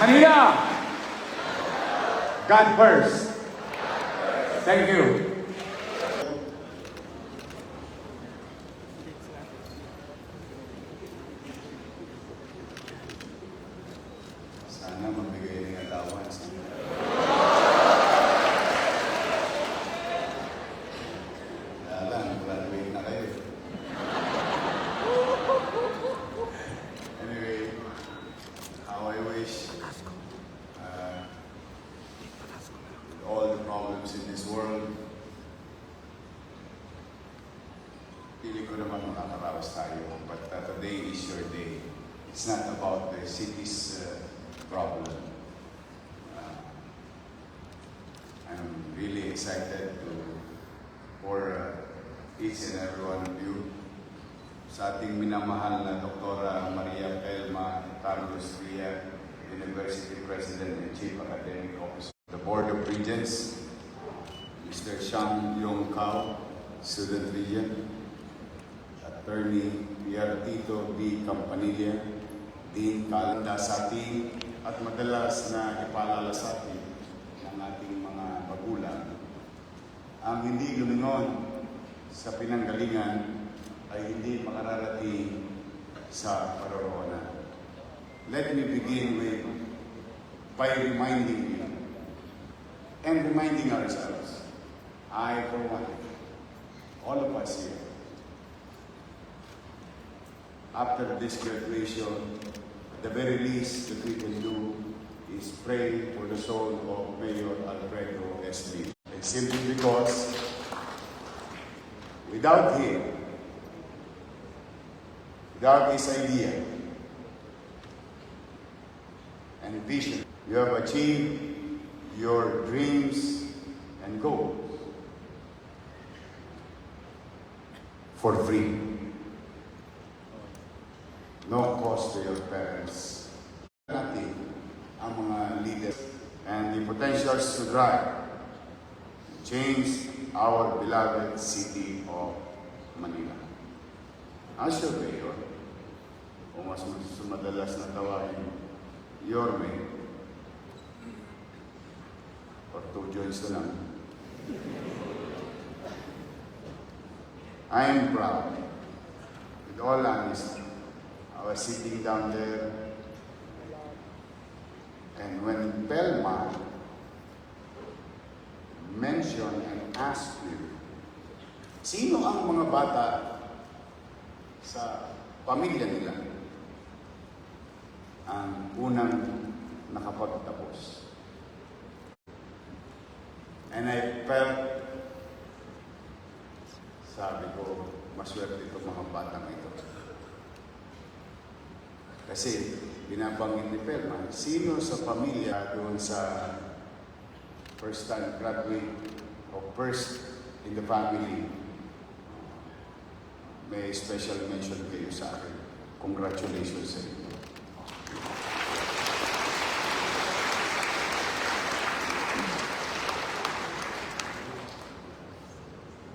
Manila! God first. Thank you. Sana magbigay ng allowance. Kaya lang, graduate na kayo. Anyway, how I wish with all the problems in this world, pili ko naman makakaraos tayo. But today is your day. It's not about the city's problem. I'm really excited for each and every one of you. Sa ating minamahal na Doktora Maria Pelma Carlos Villa, University President and Chief Academic Officer. The Board of Regents, Mr. Shang Yong Kao, Student Regent, Attorney Pierre Tito B. Campanilla, Dean Calanda sa atin, at madalas na ipaalala sa atin ng ating mga magulang, ang hindi lumingon sa pinanggalingan ay hindi makararating sa paroroonan. Let me begin by reminding you and reminding ourselves, I for one, all of us here, after this graduation, the very least that we can do is pray for the soul of Mayor Alfredo S. Lee. And simply because without him, without his idea and vision, you have achieved your dreams and goals for free. No cost to your parents. Natin ang mga leaders and the potentials to drive, change our beloved city of Manila. As your mayor, o mas madalas na tawagin, your mayor, or 2 joints na lang, I am proud, with all honesty. I was sitting down there, and when Pelma mentioned and asked me, sino ang mga bata sa pamilya nila ang unang nakapagtapos? And I felt, sabi ko, maswerte itong mga batang ito. Kasi binabanggit ni Pelma, sino sa pamilya doon sa first time graduate o first in the family, may special mention kayo sa akin. Congratulations sa inyo.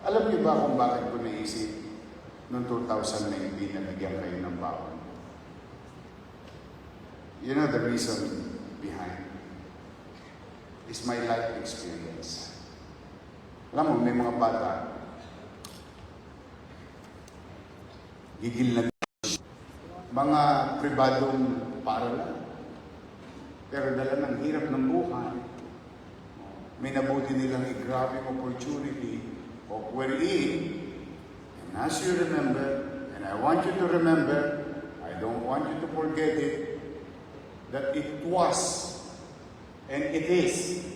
Alam niyo ba kung bakit ko naisip noong 2019 na bigyan kayo ng baon? You know the reason behind is my life experience. Alam mo, may mga bata, gigil na mga pribadong paaralan, pero dala ng hirap ng buhay, may nabuti nilang i-grabbing opportunity of wherein, and as you remember, and I want you to remember, I don't want you to forget it, that it was and it is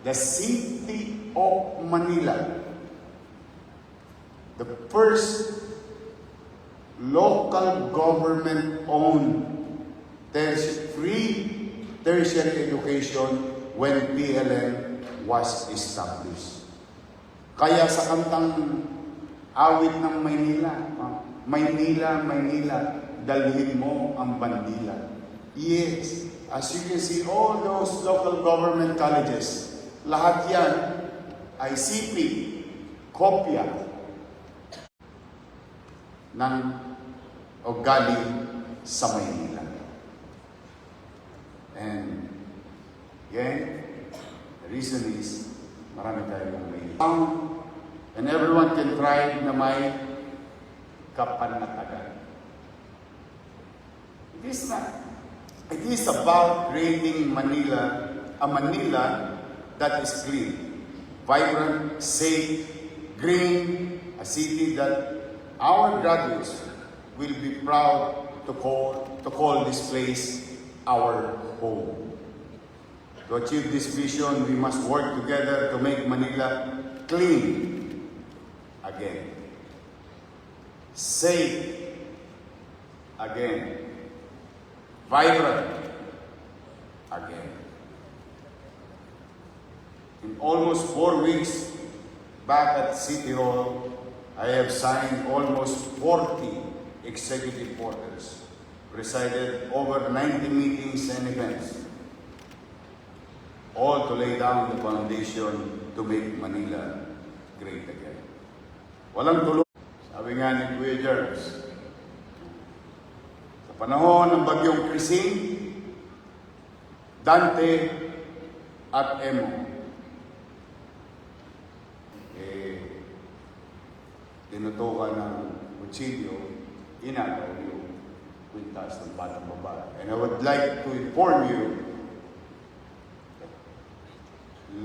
the city of Manila, the first local government-owned free tertiary education when PLN was established. Kaya sa kantang awit ng Maynila, Maynila, Maynila, dalhin mo ang bandila. Yes, as you can see, all those local government colleges, lahat yan ay CP, kopya ng o galing sa Maynila. And again, the reason is marami tayong may and everyone can try na may kapanatagan. It is not. It is about creating Manila, a Manila that is clean, vibrant, safe, green, a city that our graduates will be proud to call this place our home. To achieve this vision, we must work together to make Manila clean again, safe again, vibrant again. In almost 4 weeks back at City Hall, I have signed almost 40 executive orders, presided over 90 meetings and events, all to lay down the foundation to make Manila great again. Walang tulong. Sabi nga ni Kuya Jervis, sa panahon ng bagyong Krising, Dante at Emo, tinutukan ng kutsilyo, inagaw yung kwintas ng batang babae. And I would like to inform you,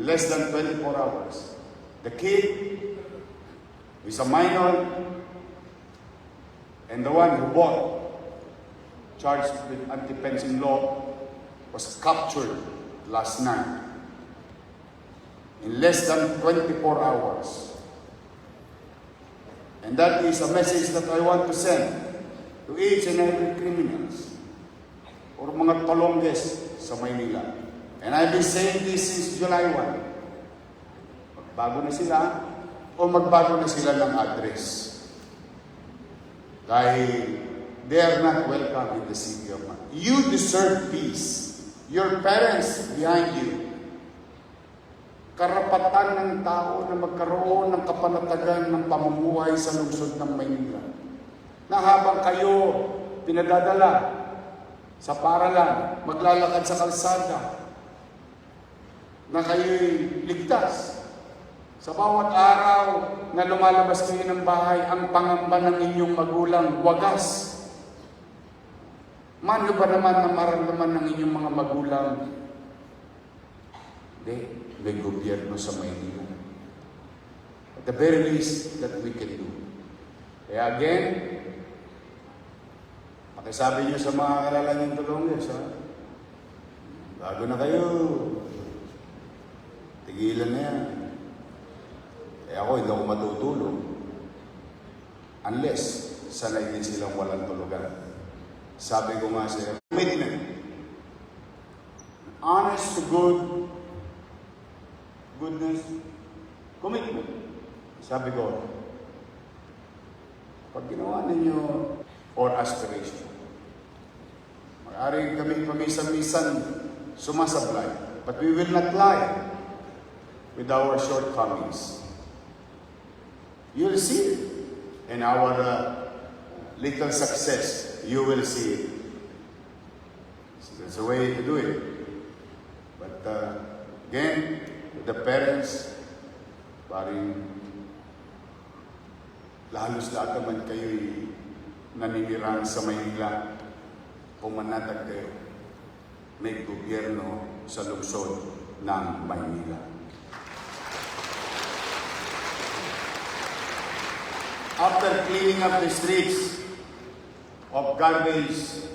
less than 24 hours, the kid who is a minor and the one who bought, charged with anti-fencing law, was captured last night. In less than 24 hours. And that is a message that I want to send to each and every criminals or mga tolongges sa Maynila. And I've been saying this since July 1. Magbago na sila o magbago na sila ng address. Dahil they are not welcome in the city of Manila. You deserve peace. Your parents behind you. Karapatan ng tao na magkaroon ng kapanatagan ng pamumuhay sa lungsod ng Maynila. Na habang kayo pinadadala sa paralan, maglalakad sa kalsada, na kayo'y ligtas. Sa bawat araw na lumalabas kayo ng bahay, ang pangamba ng inyong magulang, wagas. Mano ba naman na maramdaman ng inyong mga magulang? Hindi. May gobyerno sa Maynila. At the very least that we can do. Kaya again, pakisabi niyo sa mga kalala niyong tulongges, ha? Bago na kayo. Tigilan na yan. Kaya ako, hindi ako matutulog. Unless, sanay din silang walang tulugan. Sabi ko nga sa'yo, commitment. Honest to goodness, commitment. Sabi ko, pag ginawa ninyo or aspiration, mag-ari kami pamisa-misan sumasablay, but we will not lie with our shortcomings. You'll see it. In our little success, you will see it. So there's a way to do it. But again, the parents, paring lalos lahat naman kayo'y naninirahan sa Maynila, pumanatag kayo. May gobyerno sa lungsod ng Maynila. After cleaning up the streets of garbage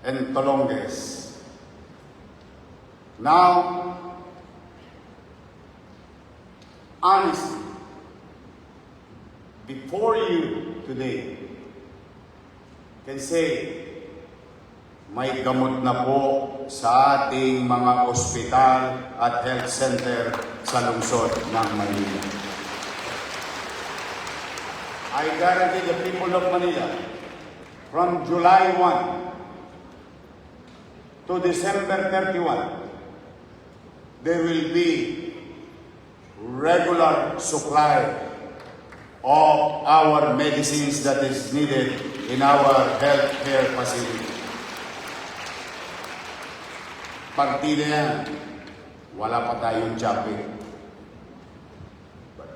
and tolongges, now, honestly, before you today can say, may gamot na po sa ating mga ospital at health center sa lungsod ng Manila. I guarantee the people of Manila, from July 1 to December 31, there will be regular supply of our medicines that is needed in our healthcare facility. partida yan. Wala pa tayong topic.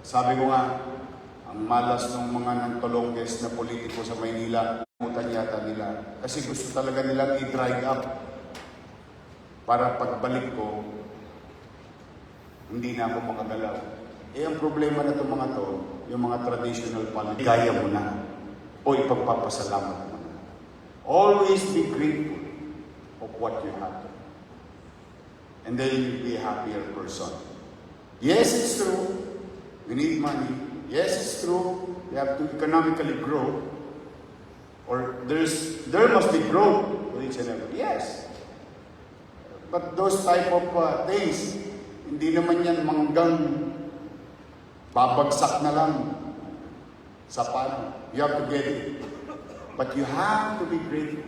Sabi ko nga, ang malas ng mga nantolongges na politiko sa Maynila, mutan yata nila. Kasi gusto talaga nilang i-dry up para pagbalik ko, hindi na ako makagalaw. Eh, ang problema na itong mga to, yung mga traditional politics, gaya mo na o ipagpapasalamat mo na. Always be grateful of what you have. And then you'll be a happier person. Yes, it's true. We need money. Yes, it's true. We have to economically grow. Or there must be growth to each and every. Yes. But those type of things, hindi naman yan manggang babagsak na lang sa paano. You have to get it. But you have to be grateful.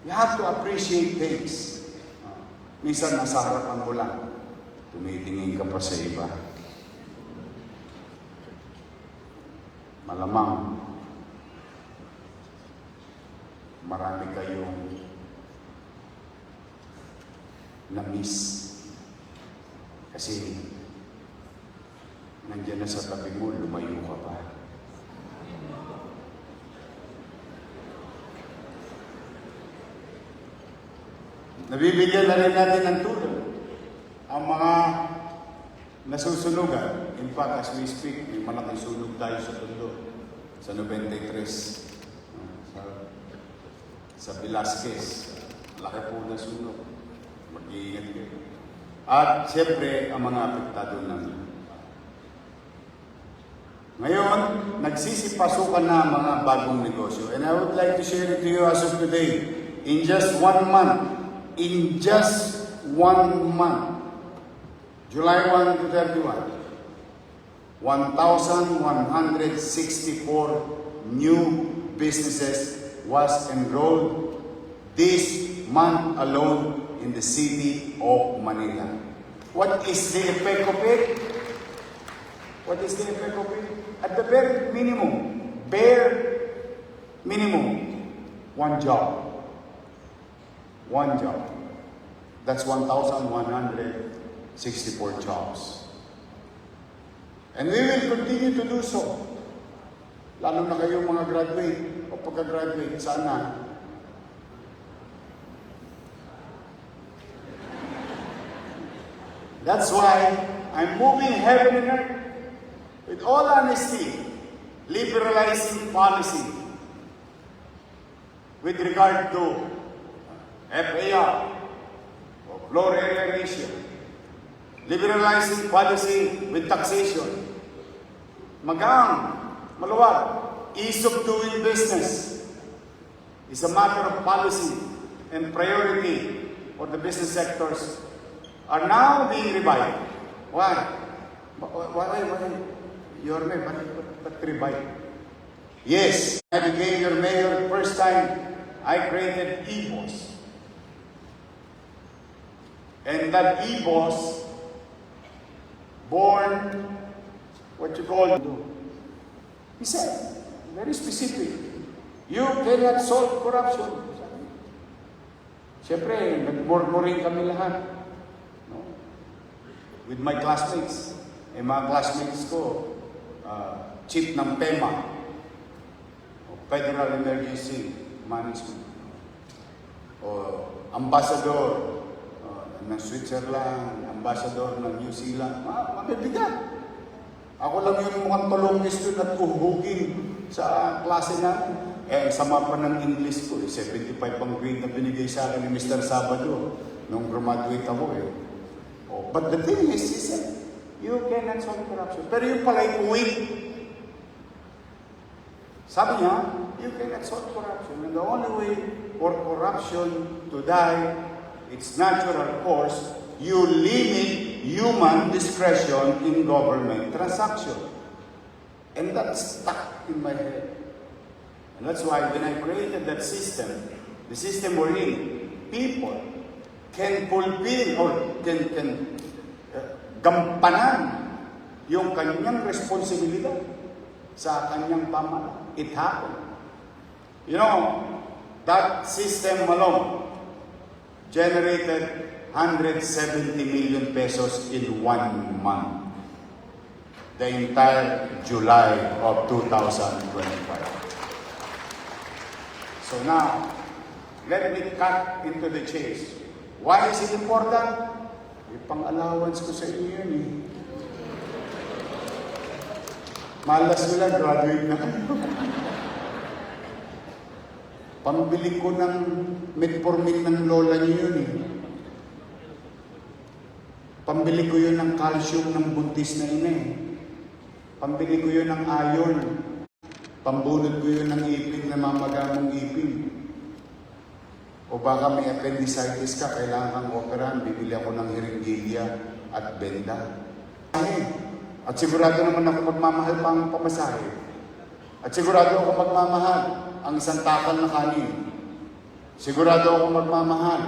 You have to appreciate things. Minsan nasa harapan mo lang, tumitingin ka pa sa iba. Malamang, marami kayong na-miss. Kasi, nandiyan na sa tabi mo, lumayo ka pa. Nabibigyan na rin natin ng tulong ang mga nasusunugan. In fact, as we speak, may malaking sunog tayo sa Tondo, sa 93, sa Velasquez. Laki po na sunog. Mag-iingat kayo. At siyempre, ang mga apektado namin. Ngayon, nagsisipasukan na mga bagong negosyo. And I would like to share it to you as of today. In just 1 month, July 1 to 31, 1,164 new businesses was enrolled this month alone in the city of Manila. What is the effect of it? What is the effect of it? At the bare minimum, one job. One job. That's 1,164 jobs. And we will continue to do so. Lalo na kayong mga graduate o pagka-graduate, sana. That's why I'm moving heaven and earth with all honesty, liberalizing policy with regard to FAR, or floor area ratio, liberalizing policy with taxation, magang, maluwag, ease of doing business is a matter of policy and priority for the business sectors are now being revived. Why? Why? Your mayor, but revived? Yes, I became your mayor the first time I created EBOS. And that EBOS, born, what you call, he said, very specific, you cannot solve corruption. Siyempre, nag-murmuring kami lahat. No? With my classmates. Mga classmates ko, chief ng PEMA, Federal Emergency Management, o ambassador ng Switzerland, ambassador ng New Zealand, mabibigat. Ako lang yung mukhang tulongis doon at uhugin sa klase namin. Eh, sama pa ng English ko. 75 ang grade na binigay sa akin ni Mr. Sabado nung graduate ako eh. Oh, but the thing is, he said, you cannot solve corruption. Pero yung pala'y weak. Sabi niya, you cannot solve corruption. And the only way for corruption to die, its natural course, you limit human discretion in government transaction. And that stuck in my head. And that's why when I created that system, the system we're in, people can fulfill or can gampanan yung kanyang responsibilidad sa kanyang pamahalaan. It happened. You know, that system alone generated 170 million pesos in 1 month. The entire July of 2025. So now, let me cut into the chase. Why is it important? May pang-allowance ko sa inyo yun eh. Malas nila, graduate na kayo. Pambili ko ng metformin ng lola niyo yun eh. Pambili ko yun ng calcium ng buntis na ina eh. Pambili ko yun ng iron. Pambunod ko yun ng ipin na mamagamong ipin. O baka may appendicitis ka, kailangan kang operahan, bibili ako ng hiringilya at benda. At sigurado naman ako magmamahal pa ang pamasahe. At sigurado ako magmamahal ang isang takal na kanin. Sigurado ako magmamahal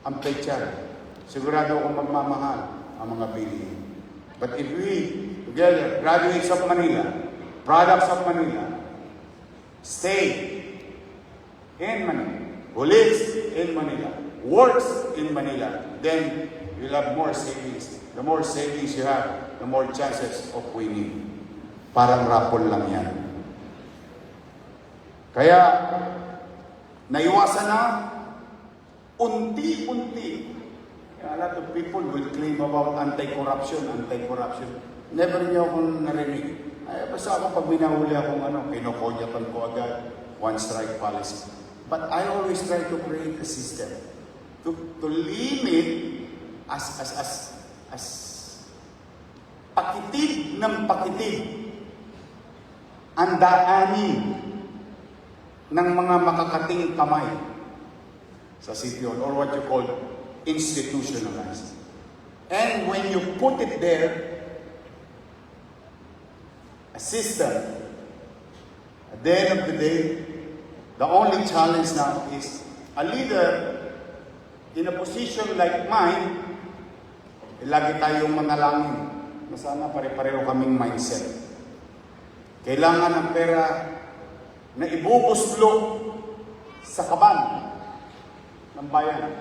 ang pechay. Sigurado ako magmamahal ang mga bilihin. But if we, together, graduates of Manila, products of Manila, stay in Manila, who lives in Manila, works in Manila, then you'll have more savings. The more savings you have, the more chances of winning. Parang rapol lang yan. Kaya, naiwasan na, unti-unti. A lot of people will claim about anti-corruption. Never niyo akong narinig. Ay, basta ako pag minahuli akong kinokonyatan ko agad, one strike policy. But I always try to create a system to limit as pakitid ng pakitid ang daanin ng mga makakating kamay sa City Hall, or what you call institutionalized. And when you put it there, a system, at the end of the day, the only challenge now is a leader in a position like mine, lagi tayong manalangin na sana pare-pareho kaming mindset. Kailangan ng pera na ibubuslo sa kaban ng bayan.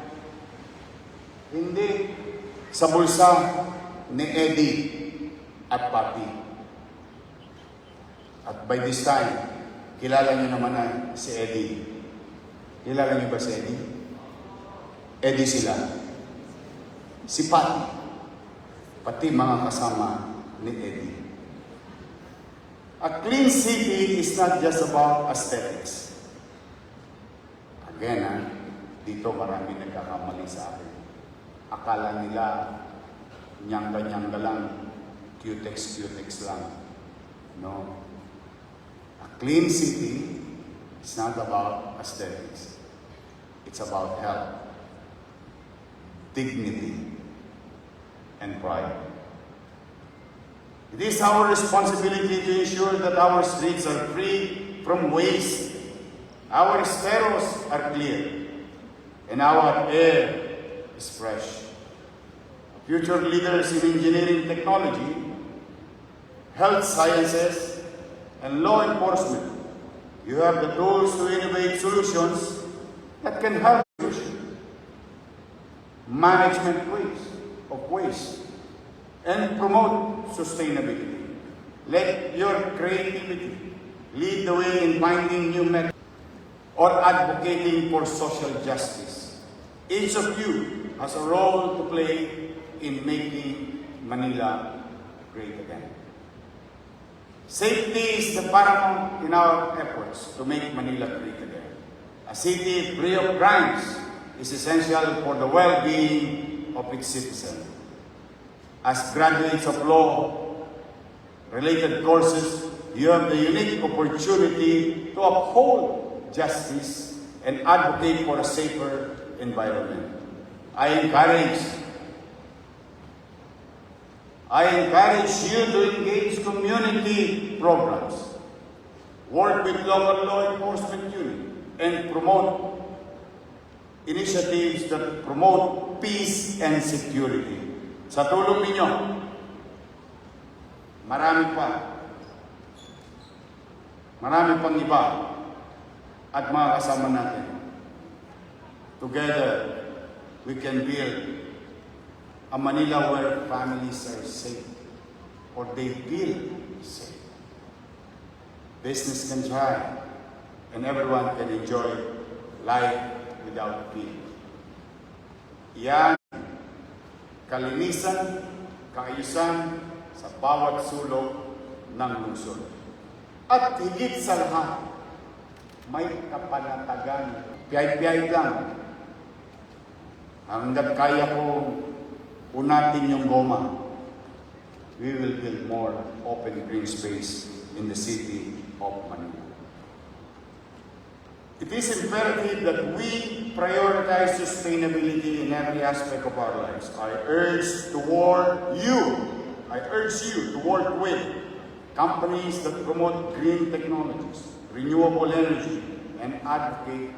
Hindi sa bulsa ni Eddie at Papi. At by this time, kilala niyo naman na si Eddie. Kilala niyo ba si Eddie? Eddie sila. Si Papi. Pati mga kasama ni Eddie. A clean city is not just about aesthetics. Again, dito marami nagkakamali sa akin. Akala nila, nyangga-nyangga lang, cutex lang. No. A clean city is not about aesthetics. It's about health, dignity, and pride. It is our responsibility to ensure that our streets are free from waste, our sparrows are clear, and our air is fresh. Future leaders in engineering technology, health sciences, and law enforcement, you have the tools to innovate solutions that can help management of waste and promote sustainability. Let your creativity lead the way in finding new methods or advocating for social justice. Each of you has a role to play in making Manila great again. Safety is the paramount in our efforts to make Manila great again. A city free of crimes is essential for the well-being of its citizens. As graduates of law-related courses, you have the unique opportunity to uphold justice and advocate for a safer environment. I encourage you to engage community programs, work with local law enforcement units, and promote initiatives that promote peace and security. Sa tulong ninyo, marami pang iba at mga kasama natin. Together, we can build a Manila where families are safe, or they feel safe. Business can thrive, and everyone can enjoy life without fear. Yan, kalinisan, kaayusan sa bawat sulok ng lungsod. At higit sa lahat, may kapanatagan. Piyay-piyay lang. Hanggat kaya ko unatin yung goma, we will build more open green space in the city of Manila. It is imperative that we prioritize sustainability in every aspect of our lives. I urge you to work with companies that promote green technologies, renewable energy, and advocate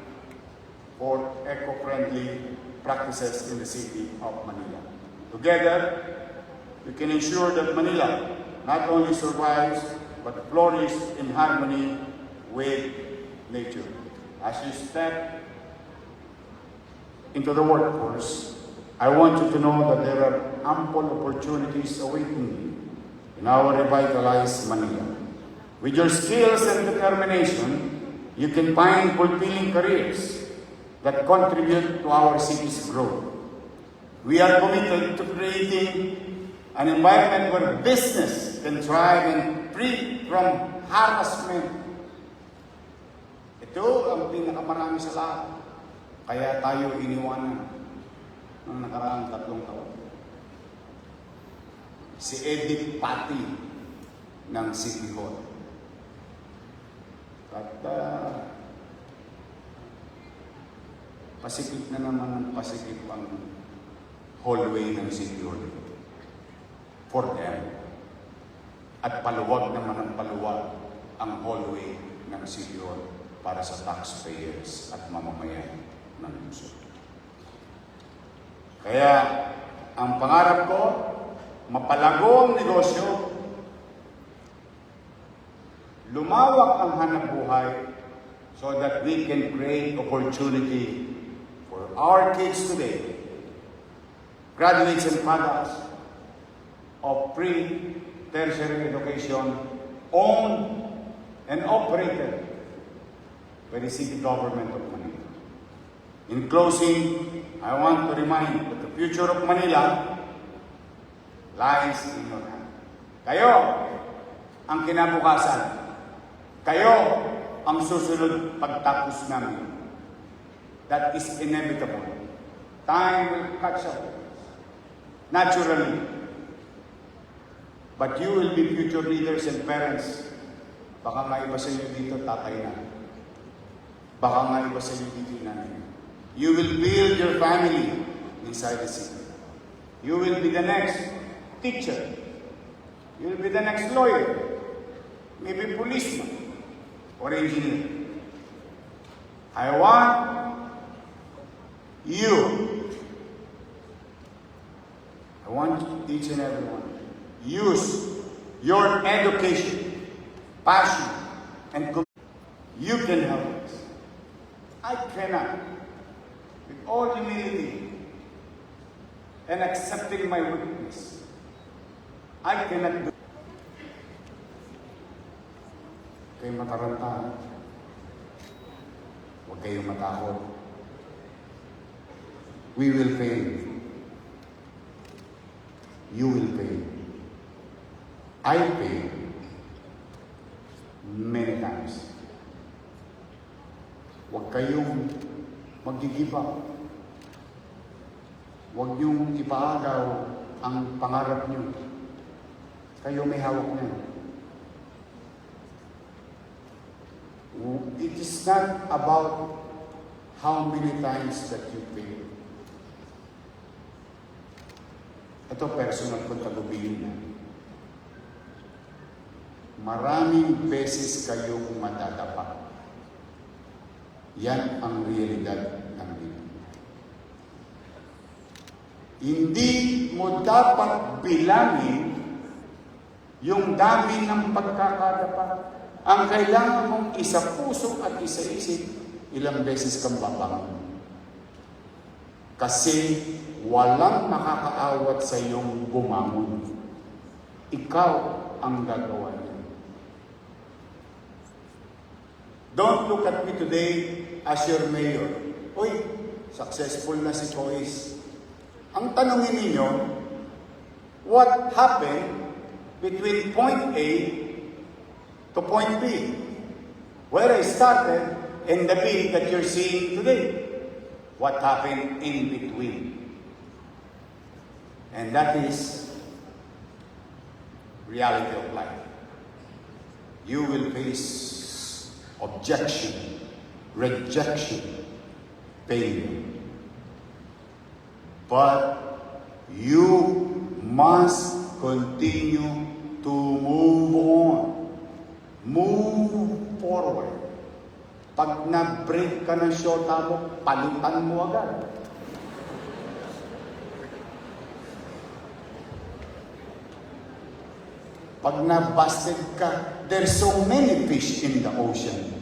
for eco-friendly practices in the city of Manila. Together, we can ensure that Manila not only survives, but flourishes in harmony with nature. As you step into the workforce, I want you to know that there are ample opportunities awaiting you in our revitalized Manila. With your skills and determination, you can find fulfilling careers that contribute to our city's growth. We are committed to creating an environment where business can thrive and free from harassment. Ito ang pinakamarami sa lahat. Kaya tayo iniwanan ng nakaraang 3 taon. Si Edith Pati ng City Hall. At pasikip na naman ng pasikip ang hallway ng City Hall for them. At paluwag naman ang paluwag ang hallway ng City Hall para sa taxpayers at mamamayan ng lungsod. Kaya ang pangarap ko, mapalago ang negosyo, lumawak ang hanapbuhay so that we can create opportunity for our kids today, graduates and products of pre-tertiary education owned and operated by the city government of Manila. In closing, I want to remind that the future of Manila lies in your hand. Kayo ang kinabukasan. Kayo ang susunod pagtapos namin. That is inevitable. Time will catch up naturally. But you will be future leaders and parents. Baka nga iba sa inyo dito, tatay na. Baka nga iba sa inyo dito, nanay. You will build your family inside the city. You will be the next teacher. You will be the next lawyer. Maybe policeman or engineer. I want you. I want each and every one. Use your education, passion, and you can help us. I cannot, with all humility and accepting my weakness, I cannot do. Kayo mataranta, huwag kayong matakot. We will fail. You will fail. I failed many times. Huwag kayong mag-give up. Huwag niyong ipaagaw ang pangarap niyo. Kayo may hawak niyo. It is not about how many times that you fail. Ito personal kong tagubilin na. Maraming beses kayong madadapa. Yan ang realidad ng Biblia. Hindi mo dapat bilangin yung dami ng pagkakadapa. Ang kailangan mong isa puso at isa isip, ilang beses kang babangon. Kasi walang makakaawat sa iyong bumangon. Ikaw ang gagawa niya. Don't look at me today as your mayor. Uy, successful na si Kois. Ang tanongin ninyo, what happened between point A to point B? Where I started and the B that you're seeing today. What happened in between? And that is reality of life. You will face objection, rejection, failure. But you must continue to move on. Move forward. Pag na-break ka ng shota mo, palitan mo agad. Pag na-busted ka, there's so many fish in the ocean.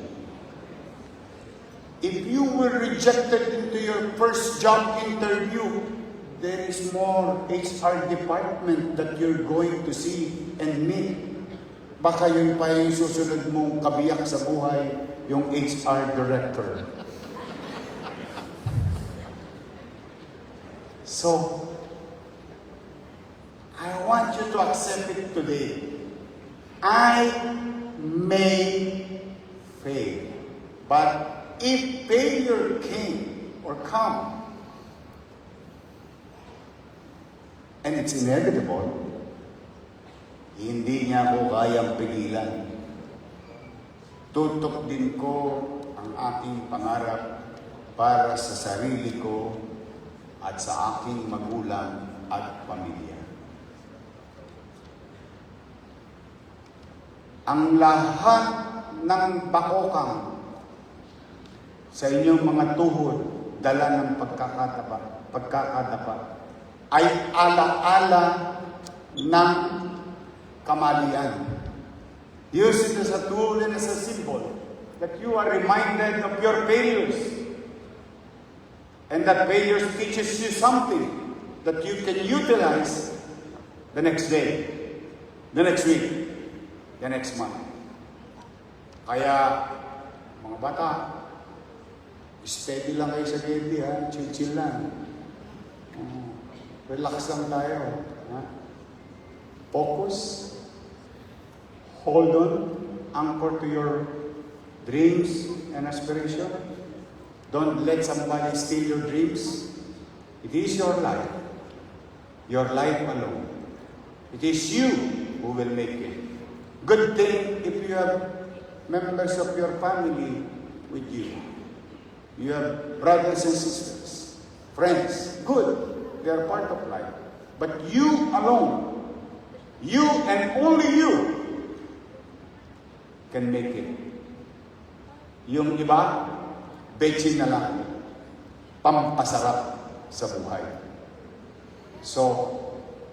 If you were rejected into your first job interview, there is more HR department that you're going to see and meet. Baka yun pa yung susunod mong kabiyak sa buhay, yung HR director. So, I want you to accept it today. I may fail, but if failure came or come, and it's inevitable, hindi niya ako kayang pigilan. Tutok din ko ang aking pangarap para sa sarili ko at sa aking magulang at pamilya. Ang lahat ng bakokang sa inyong mga tuhod, dala ng pagkakadapa, ay ala-ala ng kamalian. Use it as a tool and as a symbol that you are reminded of your failures. And that failures teaches you something that you can utilize the next day, the next week, the next month. Kaya, mga bata, steady lang kayo sa candy, ha? Chill-chill lang. Relax lang tayo. Ha? Focus. Hold on. Anchor to your dreams and aspiration. Don't let somebody steal your dreams. It is your life. Your life alone. It is you who will make it. Good thing if you have members of your family with you. You have brothers and sisters, friends. Good. They are part of life. But you alone, you and only you, can make it. Yung iba, betching na lang. Pampasarap sa buhay. So,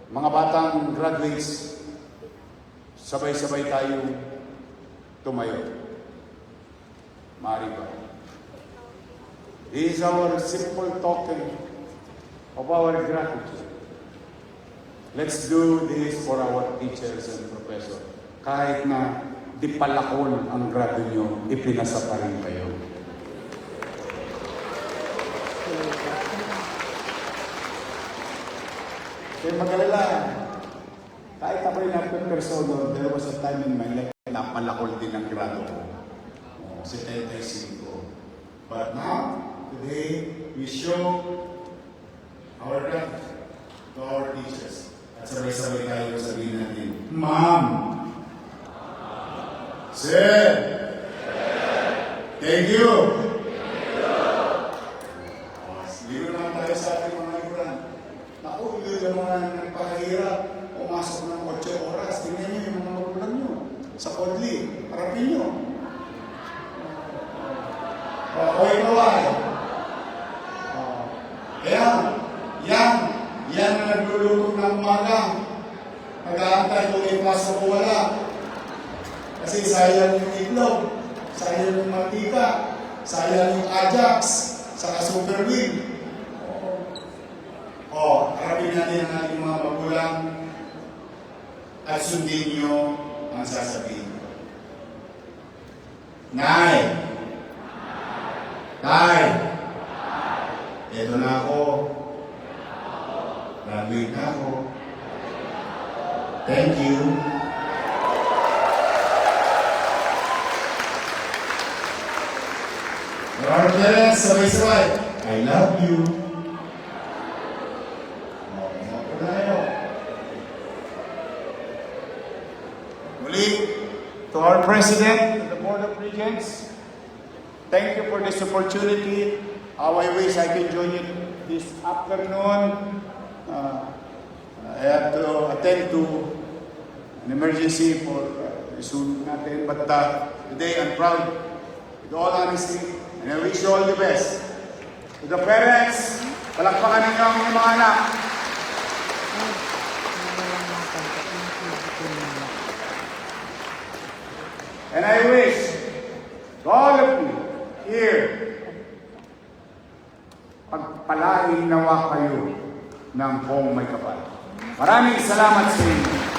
mga batang graduates, sabay-sabay tayo tumayo. Maaari ba? This is our simple token of our gratitude. Let's do this for our teachers and professors. Kahit na di palakon ang grado nyo, ipinasa pa rin kayo. Kaya mag-alala, kahit ako'y nape-persona, there was a time in my life na palakol din ang grado ko. Si Tetay Cinco. But now, today, we show our gratitude to our teachers. At sabay-sabay tayo sabihin natin, Ma'am! Sir! Thank you! Dito naman tayo sa ating mga likuran. Naku, yun yung mga nagpakahirap. Pumasok ng 8 oras. Tingnan nyo yung mga magulang nyo. Sa Kodli, harapin nyo. Okay, kaway. Yan ang nagluluto ng umaga. Nag-aantay kung ipasa o wala. Kasi sayang yung itlog, sayang yung mantika, sayang yung Ajax, saka Super Wing. Harapin natin ang ating mga magulang at sundin niyo ang sasabihin. Nay! Tay! Eto na ako. Graduate na ako. Thank you. Our parents, sabay-sabay. I love you. Muli, to our President, to the Board of Regents, thank you for this opportunity. How I wish I could join you this afternoon. I have to attend to an emergency for soon natin. But today I'm proud, with all honesty, and I wish you all the best. To the parents, palakpakan ninyo ang inyong mga anak. And I wish to all of you here, pagpalain nawa kayo ng buong may kapal. Maraming salamat sa inyo.